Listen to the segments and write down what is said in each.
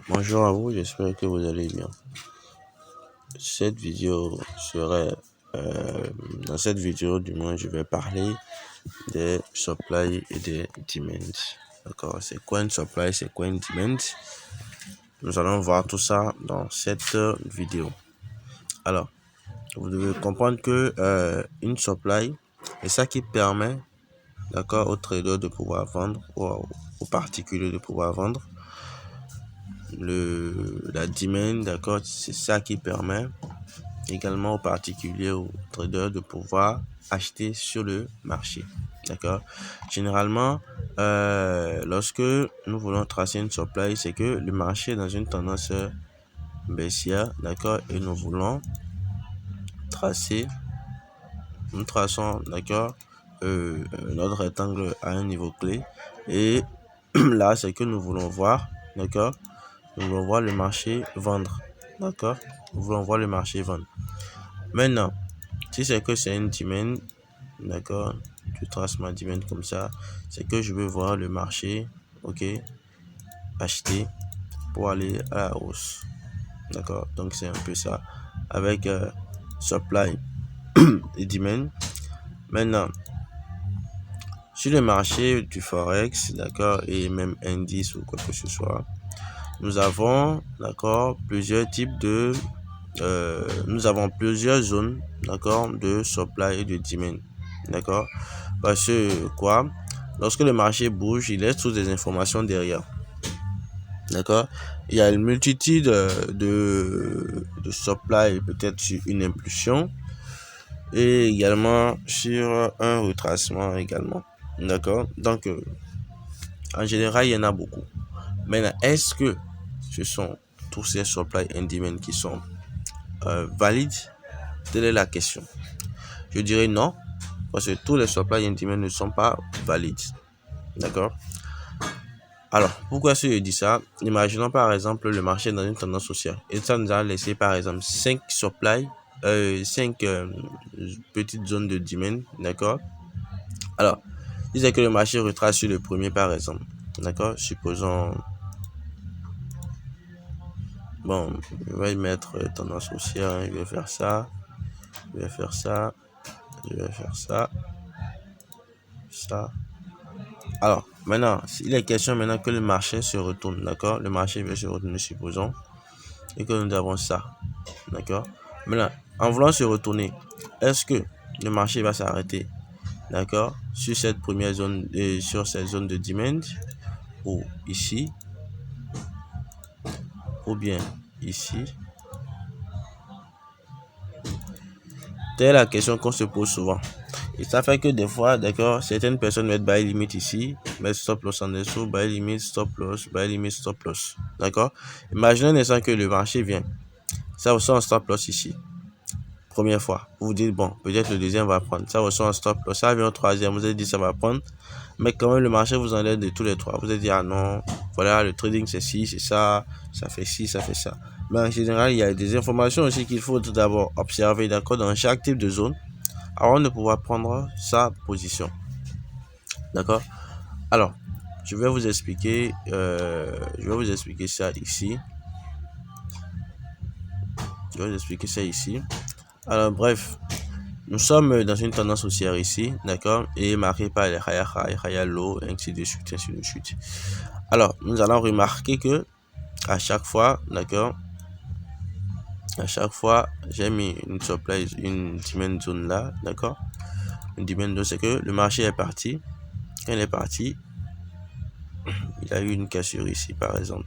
Bonjour à vous, j'espère que vous allez bien. Cette vidéo serait, dans cette vidéo, du moins, je vais parler des supply et des demand. D'accord, c'est quoi une supply, c'est quoi une demand? Nous allons voir tout ça dans cette vidéo. Alors, vous devez comprendre que une supply est ça qui permet, d'accord, aux traders de pouvoir vendre ou aux particuliers de pouvoir vendre. La demand, d'accord, c'est ça qui permet également aux particuliers, aux traders de pouvoir acheter sur le marché. D'accord. Généralement, lorsque nous voulons tracer une supply, c'est que le marché est dans une tendance baissière, d'accord, et nous voulons tracer, nous traçons, d'accord, notre rectangle à un niveau clé, et là, c'est que nous voulons voir, d'accord, nous voulons voir le marché vendre, d'accord, nous voulons voir le marché vendre. Maintenant, si c'est que c'est une demand, d'accord, je trace ma demand comme ça, c'est que je veux voir le marché, ok, acheter pour aller à la hausse, d'accord. Donc c'est un peu ça avec supply et demand. Maintenant, sur le marché du forex, d'accord, et même indice ou quoi que ce soit, nous avons, d'accord, plusieurs types de nous avons plusieurs zones, d'accord, de supply et de demand, d'accord, parce que quoi, lorsque le marché bouge, il laisse toutes des informations derrière, d'accord. Il y a une multitude de supply peut-être sur une impulsion et également sur un retracement également, d'accord. Donc en général il y en a beaucoup. Maintenant, est-ce que ce sont tous ces supply and demand qui sont valides? Telle est la question. Je dirais non, parce que tous les supply and demand ne sont pas valides. D'accord? Alors, pourquoi est-ce que je dis ça? Imaginons par exemple le marché dans une tendance haussière. Et ça nous a laissé par exemple 5 supply, 5 petites zones de demand. D'accord? Alors, disons que le marché retrace sur le premier par exemple. D'accord? Supposons, bon, je vais mettre tendance haussière. Hein, je vais faire ça. Je vais faire ça. Je vais faire ça. Ça. Alors, maintenant, il est question maintenant que le marché se retourne, d'accord? Le marché veut se retourner, supposons, et que nous avons ça, d'accord? Maintenant, en voulant se retourner, est-ce que le marché va s'arrêter, d'accord? Sur cette première zone, sur cette zone de demand, ou ici, ou bien ici? Telle est la question qu'on se pose souvent. Et ça fait que des fois, d'accord, certaines personnes mettent buy limit ici, mettent stop loss en dessous, buy limit, stop loss, buy limit, stop loss. D'accord? Imaginez un instant que le marché vient. Ça reçoit un stop loss ici. Première fois. Vous vous dites, bon, peut-être le deuxième va prendre. Ça reçoit un stop loss. Ça vient au troisième. Vous avez dit, ça va prendre. Mais quand même, le marché vous enlève de tous les trois. Vous avez dit, ah non, voilà, le trading c'est ci, c'est ça, ça fait ci, ça fait ça. Mais en général, il y a des informations aussi qu'il faut tout d'abord observer, d'accord, dans chaque type de zone, avant de pouvoir prendre sa position. D'accord? Alors, je vais vous expliquer ça ici. Alors, bref, nous sommes dans une tendance haussière ici, d'accord, et marquée par les high low, ainsi de suite, ainsi de suite. Alors, nous allons remarquer que à chaque fois, d'accord, à chaque fois, j'ai mis une supply, une demand zone là, d'accord. Une demand zone, c'est que le marché est parti. Quand il est parti, il a eu une cassure ici, par exemple.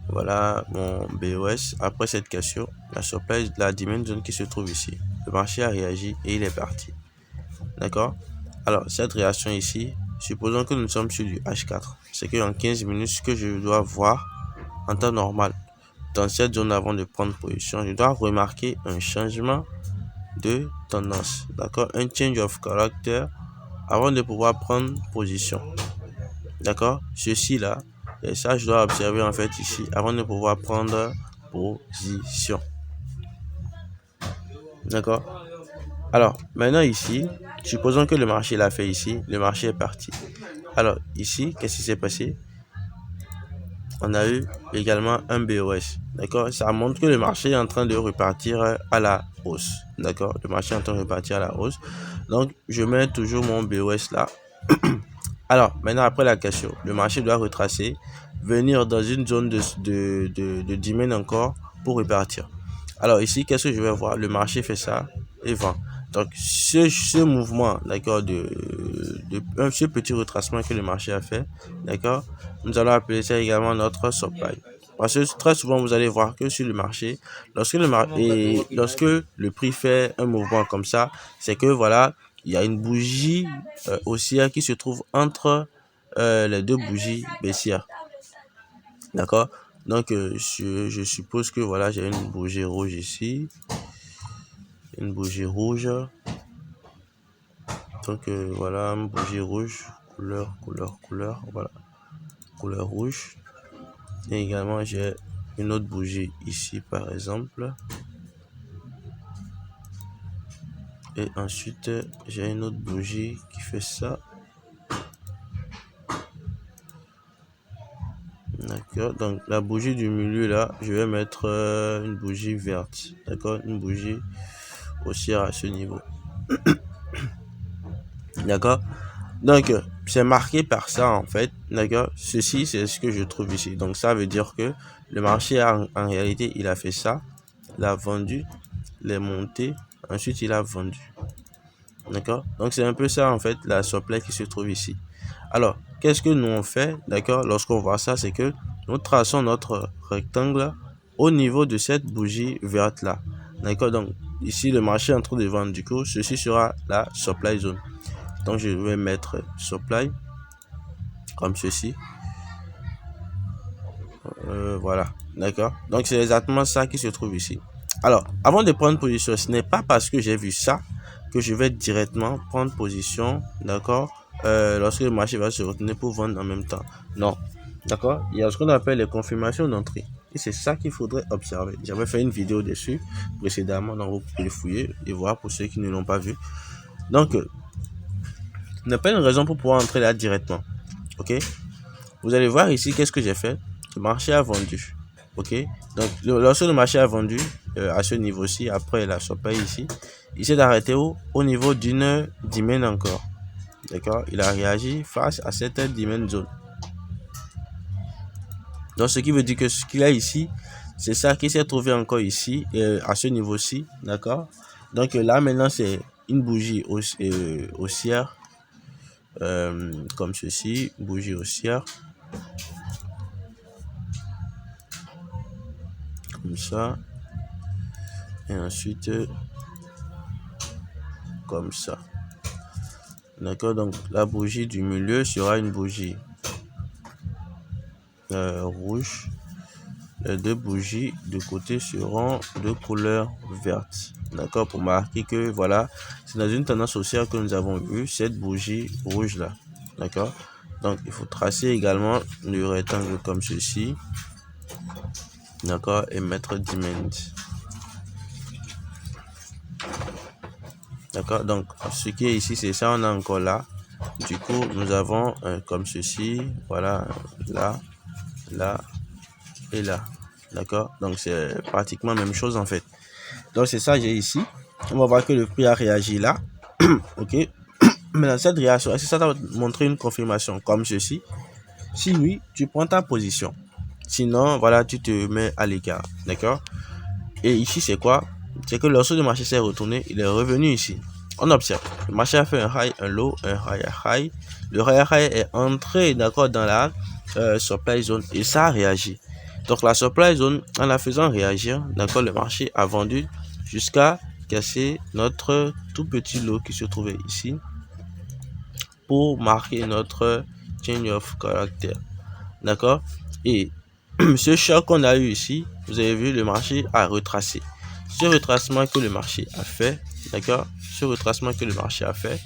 Voilà mon BOS. Après cette cassure, la supply, la demand zone qui se trouve ici. Le marché a réagi et il est parti. D'accord? Alors, cette réaction ici, supposons que nous sommes sur du H4. C'est que en 15 minutes, ce que je dois voir en temps normal, dans cette zone avant de prendre position, je dois remarquer un changement de tendance. D'accord? Un change of character avant de pouvoir prendre position. D'accord? Ceci là, et ça je dois observer en fait ici avant de pouvoir prendre position. D'accord? Alors, maintenant ici, supposons que le marché l'a fait ici, le marché est parti. Alors, ici, qu'est-ce qui s'est passé? on a eu également un BOS. D'accord? Ça montre que le marché est en train de repartir à la hausse. D'accord? Le marché est en train de repartir à la hausse. Donc, je mets toujours mon BOS là. Alors, maintenant, après la question, le marché doit retracer, venir dans une zone de 10 000 encore pour repartir. Alors, ici, qu'est-ce que je vais voir? Le marché fait ça et vend. Donc, ce mouvement, d'accord, ce petit retracement que le marché a fait, d'accord, nous allons appeler ça également notre supply. Parce que très souvent, vous allez voir que sur le marché, lorsque le prix fait un mouvement comme ça, c'est que voilà, il y a une bougie haussière qui se trouve entre les deux bougies baissières. D'accord? Donc, je suppose que voilà, j'ai une bougie rouge ici. Une bougie rouge. Donc, voilà, une bougie rouge. Couleur. Voilà. Couleur rouge. Et également, j'ai une autre bougie ici, par exemple. Et ensuite, j'ai une autre bougie qui fait ça. D'accord, donc la bougie du milieu là, je vais mettre une bougie verte. D'accord, une bougie haussière à ce niveau. D'accord, donc c'est marqué par ça en fait. D'accord, ceci c'est ce que je trouve ici. Donc ça veut dire que le marché en réalité il a fait ça, il a vendu, les montées, ensuite il a vendu. D'accord, donc c'est un peu ça en fait la supply qui se trouve ici. Alors, qu'est-ce que nous on fait, d'accord, lorsqu'on voit ça, c'est que nous traçons notre rectangle au niveau de cette bougie verte là. D'accord, donc ici le marché est en train de vendre, du coup, ceci sera la supply zone. Donc, je vais mettre supply comme ceci. Voilà, d'accord. Donc, c'est exactement ça qui se trouve ici. Alors, avant de prendre position, ce n'est pas parce que j'ai vu ça que je vais directement prendre position, d'accord, lorsque le marché va se retourner pour vendre en même temps. Non, d'accord. Il y a ce qu'on appelle les confirmations d'entrée. Et c'est ça qu'il faudrait observer. J'avais fait une vidéo dessus précédemment, donc vous pouvez le fouiller et voir pour ceux qui ne l'ont pas vu. Donc, il n'y a pas une raison pour pouvoir entrer là directement. Ok. Vous allez voir ici, qu'est-ce que j'ai fait? Le marché a vendu. Ok. Donc, lorsque le marché a vendu à ce niveau-ci, après la supply ici, il s'est arrêté au niveau d'une dizaine encore. D'accord. Il a réagi face à cette dizaine zone. Donc, ce qui veut dire que ce qu'il a ici, c'est ça qui s'est trouvé encore ici, à ce niveau-ci. D'accord. Donc, là, maintenant, c'est une bougie haussière. Comme ceci, bougie haussière. Comme ça. Et ensuite, comme ça. D'accord, donc la bougie du milieu sera une bougie rouge. Les deux bougies de côté seront de couleur verte. D'accord, pour marquer que voilà, c'est dans une tendance haussière que nous avons eu cette bougie rouge là. D'accord, donc il faut tracer également le rectangle comme ceci. D'accord, et mettre demand. D'accord, donc ce qui est ici, c'est ça, on a encore là. Du coup, nous avons comme ceci, voilà, là, là et là. D'accord, donc c'est pratiquement la même chose en fait. Donc c'est ça j'ai ici. On va voir que le prix a réagi là. Ok, maintenant cette réaction, est-ce que ça va montrer une confirmation comme ceci? Si oui, tu prends ta position. Sinon, voilà, tu te mets à l'écart. D'accord, et ici c'est quoi? C'est que lorsque le marché s'est retourné, il est revenu ici. On observe, le marché a fait un high, un low, un high. Le high est entré, d'accord, dans la supply zone et ça a réagi. Donc la supply zone, en la faisant réagir, d'accord, le marché a vendu jusqu'à casser notre tout petit lot qui se trouvait ici pour marquer notre change of character. D'accord, et ce choc qu'on a eu ici, vous avez vu, le marché a retracé. Ce retracement que le marché a fait, d'accord, ce retracement que le marché a fait,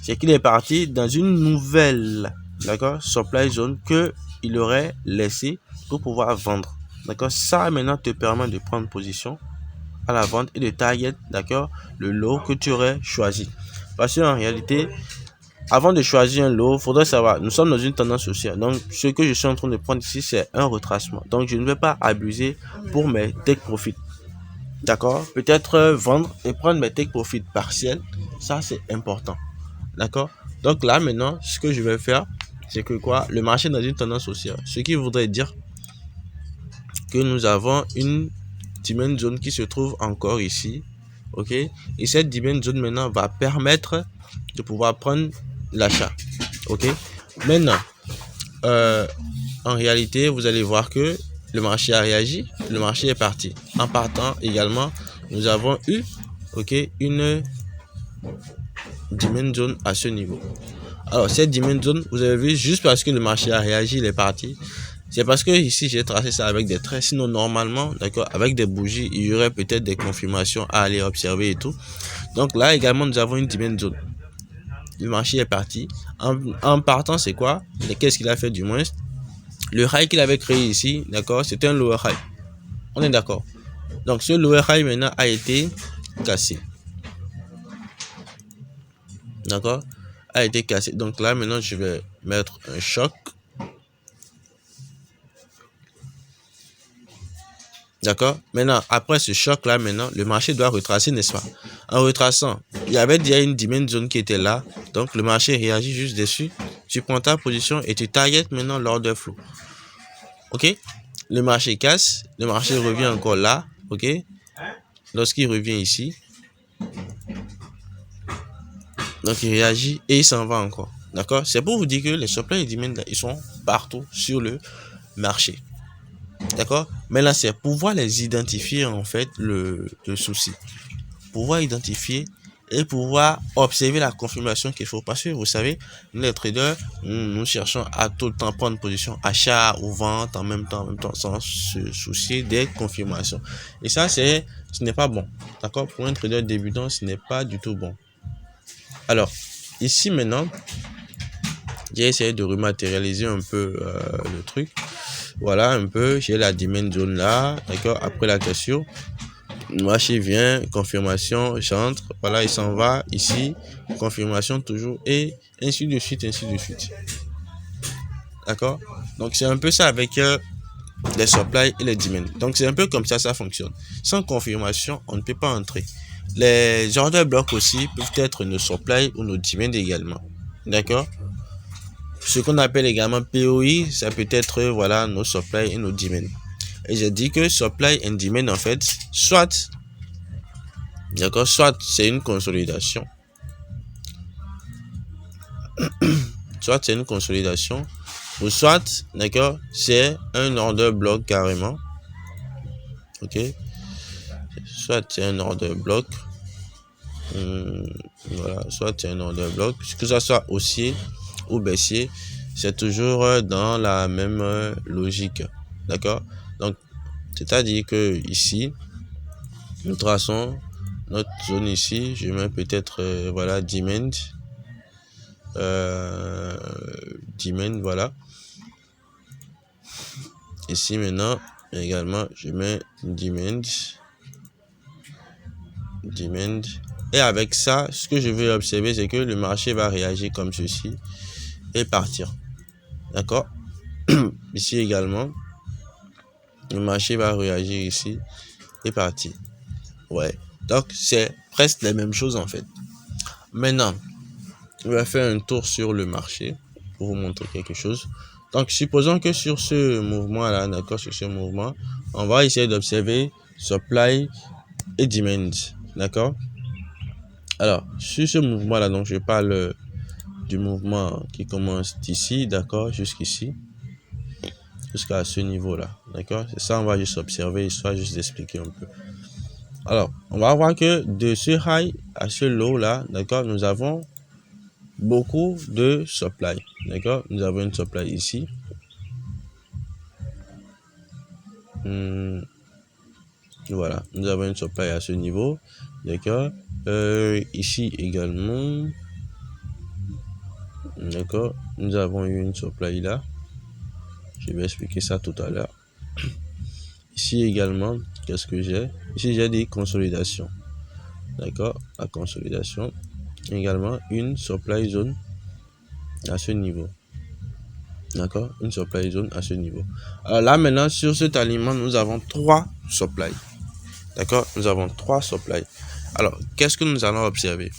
c'est qu'il est parti dans une nouvelle, d'accord, supply zone que il aurait laissé pour pouvoir vendre. D'accord, ça maintenant te permet de prendre position à la vente et de target, d'accord, le lot que tu aurais choisi. Parce qu'en réalité, avant de choisir un lot, il faudrait savoir, nous sommes dans une tendance haussière. Donc, ce que je suis en train de prendre ici, c'est un retracement. Donc, je ne vais pas abuser pour mes take profit. D'accord? Peut-être vendre et prendre mes take profit partiels. Ça, c'est important. D'accord? Donc là, maintenant, ce que je vais faire, c'est que quoi? Le marché est dans une tendance haussière. Ce qui voudrait dire que nous avons une demand zone qui se trouve encore ici. OK? Et cette demand zone maintenant va permettre de pouvoir prendre l'achat. OK? Maintenant, en réalité, vous allez voir que le marché a réagi, le marché est parti. En partant également, nous avons eu, OK, une demand zone à ce niveau. Alors, cette demand zone, vous avez vu, juste parce que le marché a réagi, il est parti. C'est parce que ici, j'ai tracé ça avec des traits. Sinon, normalement, d'accord, avec des bougies, il y aurait peut-être des confirmations à aller observer et tout. Donc là, également, nous avons une demand zone. Le marché est parti. En partant, c'est quoi? Et qu'est-ce qu'il a fait du moins? Le high qu'il avait créé ici, d'accord, c'était un lower high. On est d'accord. Donc, ce lower high maintenant a été cassé. D'accord? A été cassé. Donc là, maintenant, je vais mettre un choc. D'accord? Maintenant, après ce choc-là, maintenant, le marché doit retracer, n'est-ce pas? En retraçant, il y avait déjà une demand zone qui était là. Donc, le marché réagit juste dessus. Tu prends ta position et tu targetes maintenant l'order flow. OK? Le marché casse. Le marché revient encore là. OK? Lorsqu'il revient ici, donc il réagit et il s'en va encore. D'accord? C'est pour vous dire que les supply et demand, ils sont partout sur le marché. D'accord? Mais là, c'est pouvoir les identifier, en fait, le souci. Pouvoir identifier et pouvoir observer la confirmation qu'il faut. Parce que vous savez, nous les traders, nous cherchons à tout le temps prendre position achat ou vente en même temps, sans se soucier des confirmations. Et ça, ce n'est pas bon. D'accord? Pour un trader débutant, ce n'est pas du tout bon. Alors, ici maintenant, j'ai essayé de rematérialiser un peu le truc. Voilà un peu, j'ai la demand zone là, d'accord, après la cassure. Le marché vient, confirmation, j'entre, voilà, il s'en va, ici, confirmation toujours, et ainsi de suite, ainsi de suite. D'accord? Donc c'est un peu ça avec les supply et les demand. Donc c'est un peu comme ça fonctionne. Sans confirmation, on ne peut pas entrer. Les order blocks aussi peuvent être nos supply ou nos demand également. D'accord? Ce qu'on appelle également POI, ça peut être voilà nos supply et nos demand. Et j'ai dit que supply and demand en fait, soit, d'accord, soit c'est une consolidation, soit c'est une consolidation, ou soit, d'accord, c'est un order block carrément, ok, soit c'est un order block, voilà, soit c'est un order block, que ça soit haussier ou baissier, c'est toujours dans la même logique, d'accord. Donc c'est-à-dire que ici, nous traçons notre zone ici. Je mets peut-être voilà demand, demand, voilà. Ici maintenant également, je mets demand, et avec ça, ce que je vais observer, c'est que le marché va réagir comme ceci et partir. D'accord? Ici également, le marché va réagir ici et partir. Ouais, donc c'est presque la même chose en fait. Maintenant, on va faire un tour sur le marché pour vous montrer quelque chose. Donc supposons que sur ce mouvement là, d'accord, sur ce mouvement, on va essayer d'observer supply et demand, d'accord. Alors sur ce mouvement là, donc je parle du mouvement qui commence d'ici, d'accord, jusqu'ici, jusqu'à ce niveau là, d'accord. C'est ça, on va juste observer, histoire juste d'expliquer un peu. Alors on va voir que de ce high à ce low là, d'accord, nous avons beaucoup de supply, d'accord. Nous avons une supply ici, voilà, nous avons une supply à ce niveau, d'accord. Ici également, d'accord, nous avons une supply là, je vais expliquer ça tout à l'heure. Ici également, qu'est-ce que j'ai ici? J'ai des consolidations, d'accord, la consolidation, également une supply zone à ce niveau. D'accord, une supply zone à ce niveau. Alors là maintenant sur cet aliment nous avons 3 supply. D'accord, nous avons 3 supply. Alors qu'est-ce que nous allons observer?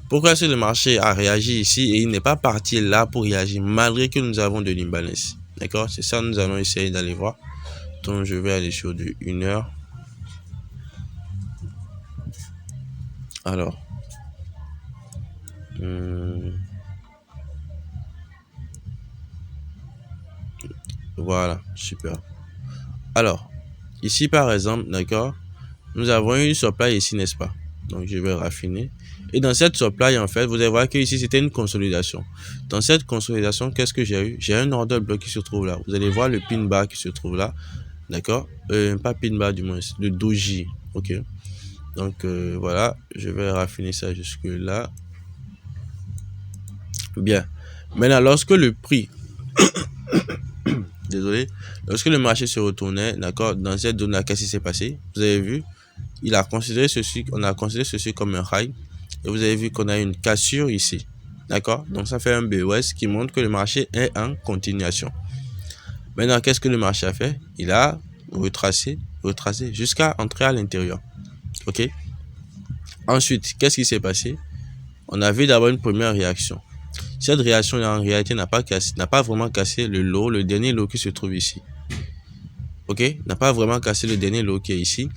Pourquoi est-ce que le marché a réagi ici et il n'est pas parti là pour réagir malgré que nous avons de l'imbalance? D'accord, c'est ça nous allons essayer d'aller voir. Donc je vais aller sur du 1 heure. Alors voilà, super. Alors ici par exemple, d'accord, nous avons une supply ici, n'est-ce pas? Donc je vais raffiner. Et dans cette supply, en fait, vous allez voir que ici c'était une consolidation. Dans cette consolidation, qu'est-ce que j'ai eu? J'ai un order block qui se trouve là. Vous allez voir le pin bar qui se trouve là. D'accord, pas pin bar du moins, le doji. Ok. Donc voilà, je vais raffiner ça jusque là. Bien. Maintenant, lorsque le prix, désolé, lorsque le marché se retournait, d'accord, dans cette zone là, qu'est-ce qui s'est passé? Vous avez vu, il a considéré ceci, on a considéré ceci comme un high. Et vous avez vu qu'on a une cassure ici. D'accord, donc ça fait un BOS qui montre que le marché est en continuation. Maintenant, qu'est-ce que le marché a fait? Il a retracé jusqu'à entrer à l'intérieur. Ok. Ensuite, qu'est-ce qui s'est passé? On a vu d'abord une première réaction. Cette réaction en réalité n'a pas vraiment cassé le low, le dernier low qui se trouve ici. Ok, n'a pas vraiment cassé le dernier low qui est ici.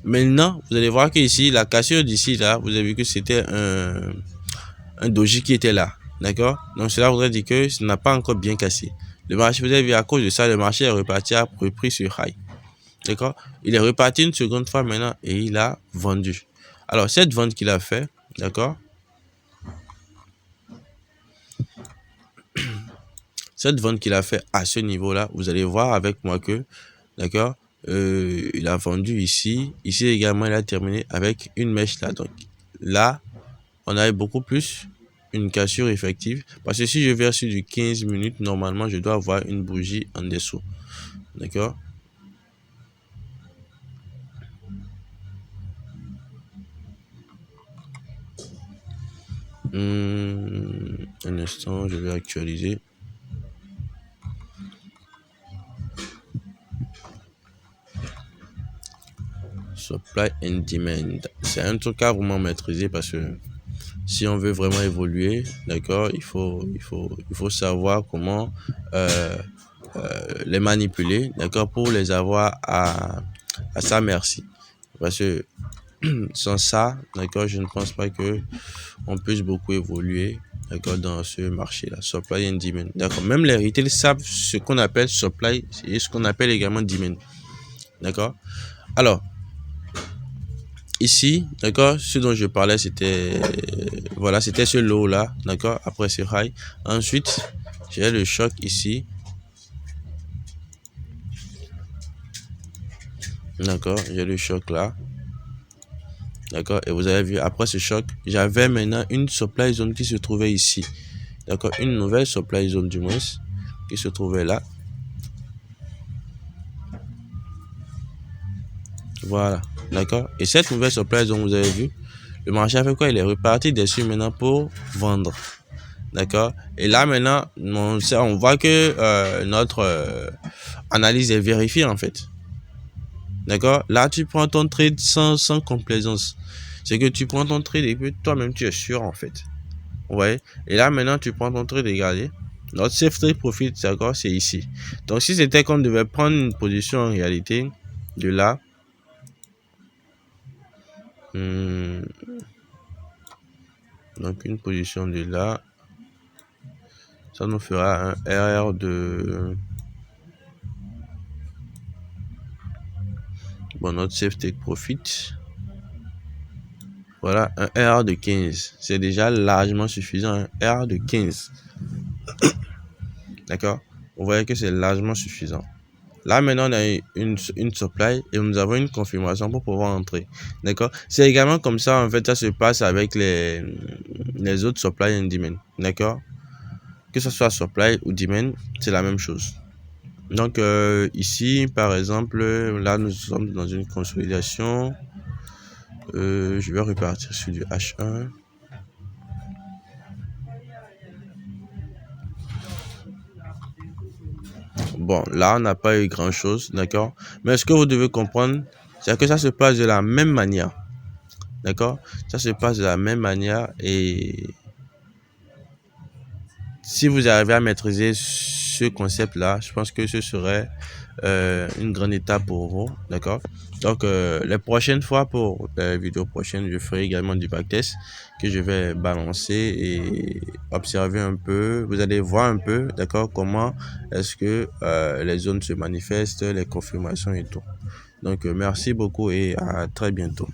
Maintenant, vous allez voir que ici, la cassure d'ici là, vous avez vu que c'était un doji qui était là. D'accord, donc cela voudrait dire que ça n'a pas encore bien cassé. Le marché, vous avez vu, à cause de ça, le marché est reparti à repris sur high. D'accord, il est reparti une seconde fois maintenant et il a vendu. Alors cette vente qu'il a fait, d'accord, cette vente qu'il a fait à ce niveau là, vous allez voir avec moi que, d'accord, il a vendu ici également il a terminé avec une mèche là. Donc là on a beaucoup plus une cassure effective, parce que si je vais sur du 15 minutes, normalement je dois avoir une bougie en dessous. D'accord, un instant, je vais actualiser. Supply and demand, c'est un truc à vraiment maîtriser, parce que si on veut vraiment évoluer, d'accord, il faut savoir comment les manipuler, d'accord, pour les avoir à sa merci. Parce que sans ça, d'accord, je ne pense pas que on puisse beaucoup évoluer, d'accord, dans ce marché là, supply and demand. D'accord, même les retail savent ce qu'on appelle supply et ce qu'on appelle également demand. D'accord. Alors ici, d'accord, ce dont je parlais, c'était voilà, c'était ce low là, d'accord, après ce high. Ensuite j'ai le choc ici, d'accord, j'ai le choc là, d'accord, et vous avez vu, après ce choc j'avais maintenant une supply zone qui se trouvait ici, d'accord, une nouvelle supply zone du moins qui se trouvait là. Voilà, d'accord, et cette nouvelle supply zone, vous avez vu, le marché a fait quoi? Il est reparti dessus maintenant pour vendre. D'accord, et là maintenant on voit que notre analyse est vérifiée en fait. D'accord, là tu prends ton trade sans complaisance, c'est que tu prends ton trade et puis toi-même tu es sûr en fait. Ouais, et là maintenant tu prends ton trade, regardez, notre safe trade profit, d'accord, c'est ici. Donc si c'était qu'on devait prendre une position en réalité de là, donc une position de là, ça nous fera un RR de, bon, notre safe take profit, voilà, un RR de 15, c'est déjà largement suffisant, un RR de 15. D'accord, vous voyez que c'est largement suffisant. Là maintenant on a une supply et nous avons une confirmation pour pouvoir entrer. D'accord, c'est également comme ça en fait ça se passe avec les autres supply and demand. D'accord, que ce soit supply ou demand, c'est la même chose. Donc ici par exemple, là nous sommes dans une consolidation. Je vais repartir sur du H1. bon, là, on n'a pas eu grand-chose, d'accord? Mais ce que vous devez comprendre, c'est que ça se passe de la même manière, d'accord? Ça se passe de la même manière et si vous arrivez à maîtriser ce concept-là, je pense que ce serait une grande étape pour vous, d'accord? Donc, les prochaines fois, pour les vidéos prochaines, je ferai également du backtest que je vais balancer et observer un peu. Vous allez voir un peu, d'accord, comment est-ce que les zones se manifestent, les confirmations et tout. Donc, merci beaucoup et à très bientôt.